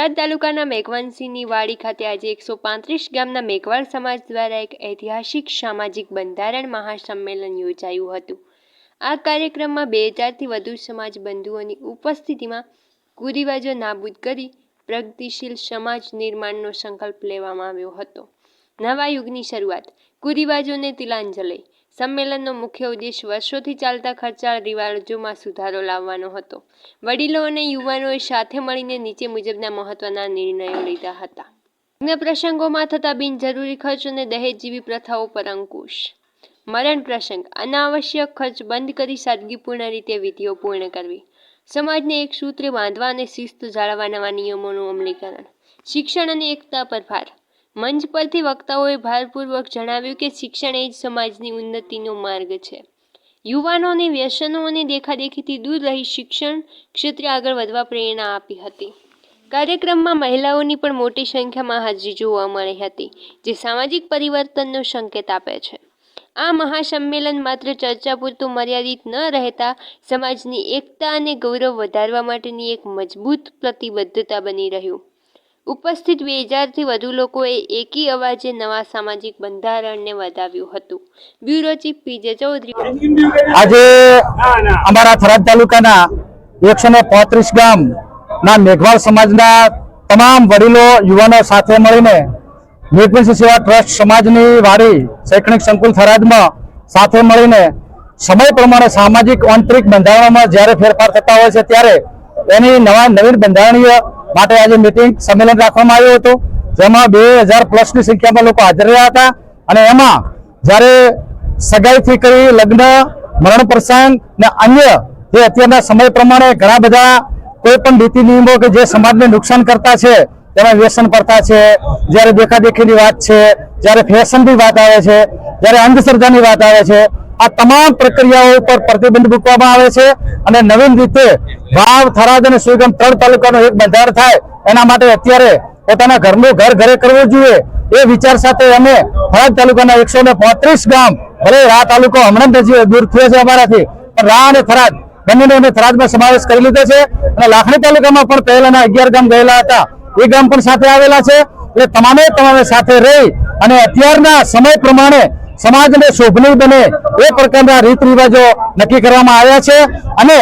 થરાદ તાલુકાના મેઘવાનસિંહની વાડી ખાતે આજે 135 ગામના મેઘવાળ સમાજ દ્વારા એક ઐતિહાસિક સામાજિક બંધારણ મહાસંમેલન યોજાયું હતું। આ કાર્યક્રમમાં 2000થી વધુ સમાજ બંધુઓની ઉપસ્થિતિમાં કુરિવાજો નાબૂદ કરી પ્રગતિશીલ સમાજ નિર્માણનો સંકલ્પ લેવામાં આવ્યો હતો। નવા યુગની શરૂઆત, કુરિવાજોને તિલાંજલિ। સંમેલનનો મુખ્ય ઉદ્દેશ વર્ષોથી ચાલતા ખર્ચાળ રિવાજોમાં સુધારો લાવવાનો હતો। વડીલો અને યુવાનોએ સાથે મળીને નીચે મુજબના મહત્વના નિર્ણયો લીધા હતા। લગ્ન પ્રસંગોમાં થતા બિનજરૂરી ખર્ચ અને દહેજ જેવી પ્રથાઓ પર અંકુશ। મરણ પ્રસંગ, અનાવશ્યક ખર્ચ બંધ કરી સાદગીપૂર્ણ રીતે વિધિઓ પૂર્ણ કરવી। સમાજને એક સૂત્રે બાંધવા અને શિસ્ત જાળવવા નવા નિયમોનું અમલીકરણ। શિક્ષણ અને એકતા પર ભાર। મંચ પરથી વક્તાઓએ ભારપૂર્વક જણાવ્યું કે શિક્ષણ એ જ સમાજની ઉન્નતિનો માર્ગ છે। યુવાનોને વ્યસનો અને દેખાદેખીથી દૂર રહી શિક્ષણ ક્ષેત્રે આગળ વધવા પ્રેરણા આપી હતી। કાર્યક્રમમાં મહિલાઓની પણ મોટી સંખ્યામાં હાજરી જોવા મળી હતી, જે સામાજિક પરિવર્તનનો સંકેત આપે છે। આ મહાસંમેલન માત્ર ચર્ચા પૂરતું મર્યાદિત ન રહેતા સમાજની એકતા અને ગૌરવ વધારવા માટેની એક મજબૂત પ્રતિબદ્ધતા બની રહ્યું। ઉપસ્થિત 2000થી વધુ લોકોએ એકી અવાજે નવા સામાજિક બંધારણને વધાવ્યું હતું। Bureau chief PJ Chaudhary. આજે અમારા થરાદ તાલુકાના 135 ગામના મેઘવાળ સમાજના તમામ વડીલો યુવાનો સાથે મળીને મેઘવંશી સેવા ટ્રસ્ટ સમાજની વાડી શૈક્ષણિક સંકુલ થરાદમાં સાથે મળીને સમય પ્રમાણે સામાજિક આંતરિક બંધારણોમાં જ્યારે ફેરફાર થતા હોય છે ત્યારે એની નવીન બંધારણીય માટે આજે મીટિંગ સંમેલન રાખવામાં આવ્યું હતું, જેમાં 2000+ સંખ્યામાં લોકો હાજર રહ્યા હતા। અને એમાં જ્યારે સગાઈથી કરી લગ્ન, મરણ પ્રસંગ ને અન્ય જે અત્યારના સમય પ્રમાણે ઘણા બધા કોઈ પણ નીતિ નિયમો કે જે સમાજને નુકસાન કરતા છે, તેમાં વ્યસન પ્રથા છે, જ્યારે દેખાદેખીની વાત છે, જ્યારે ફેશનની વાત આવે છે, જ્યારે અંધશ્રદ્ધાની વાત આવે છે, આ તમામ પ્રક્રિયાઓ ઉપર પ્રતિબંધ મૂકવામાં આવે છે। અને નવીન રીતે વાવ, થરાદ અને સુઈગામ 3 તાલુકાનો એક બંધારણ થાય એના માટે અત્યારે પોતાના ઘરનું ઘર ઘરે કરવું જોઈએ એ વિચાર સાથે અમે થરાદ તાલુકાના 135 ગામ, ભલે રા તાલુકો હમણાં દૂર થયો છે અમારાથી, પણ રા અને થરાદ બંનેનો અમે થરાદમાં સમાવેશ કરી લીધો છે। અને લાખણી તાલુકામાં પણ પહેલાના 11 ગામ ગયેલા હતા, એ ગામ પણ સાથે આવેલા છે। એટલે તમામે સાથે રહી અને અત્યારના સમય પ્રમાણે સમાજને શોભનીય બને એ પ્રકારના રીત રિવાજો નક્કી કરવામાં આવ્યા છે। અને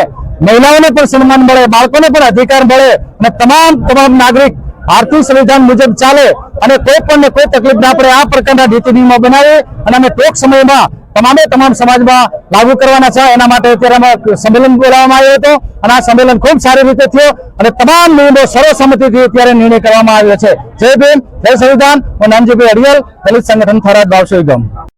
મહિલાઓને પણ સન્માન મળે, બાળકોને પણ અધિકાર મળે અને તમામ નાગરિક ભારતીય સંવિધાન મુજબ ચાલે અને કોઈ પણ કોઈ તકલીફ ના પડે આ પ્રકારના નીતિ નિયમો બનાવી અને અમે ટૂંક સમયમાં તમામ સમાજમાં લાગુ કરવાના છે। એના માટે અત્યારે સંમેલન બોલાવવામાં આવ્યો હતો અને આ સંમેલન ખૂબ સારી રીતે થયો અને તમામ નિયમો સર્વસંમતિથી અત્યારે નિર્ણય કરવામાં આવ્યો છે। જય ભીમ, જય સંવિધાન। હું નામજીભાઈ અડિયલ, દલિત સંગઠન થરાદ વાવ સુઈગામ।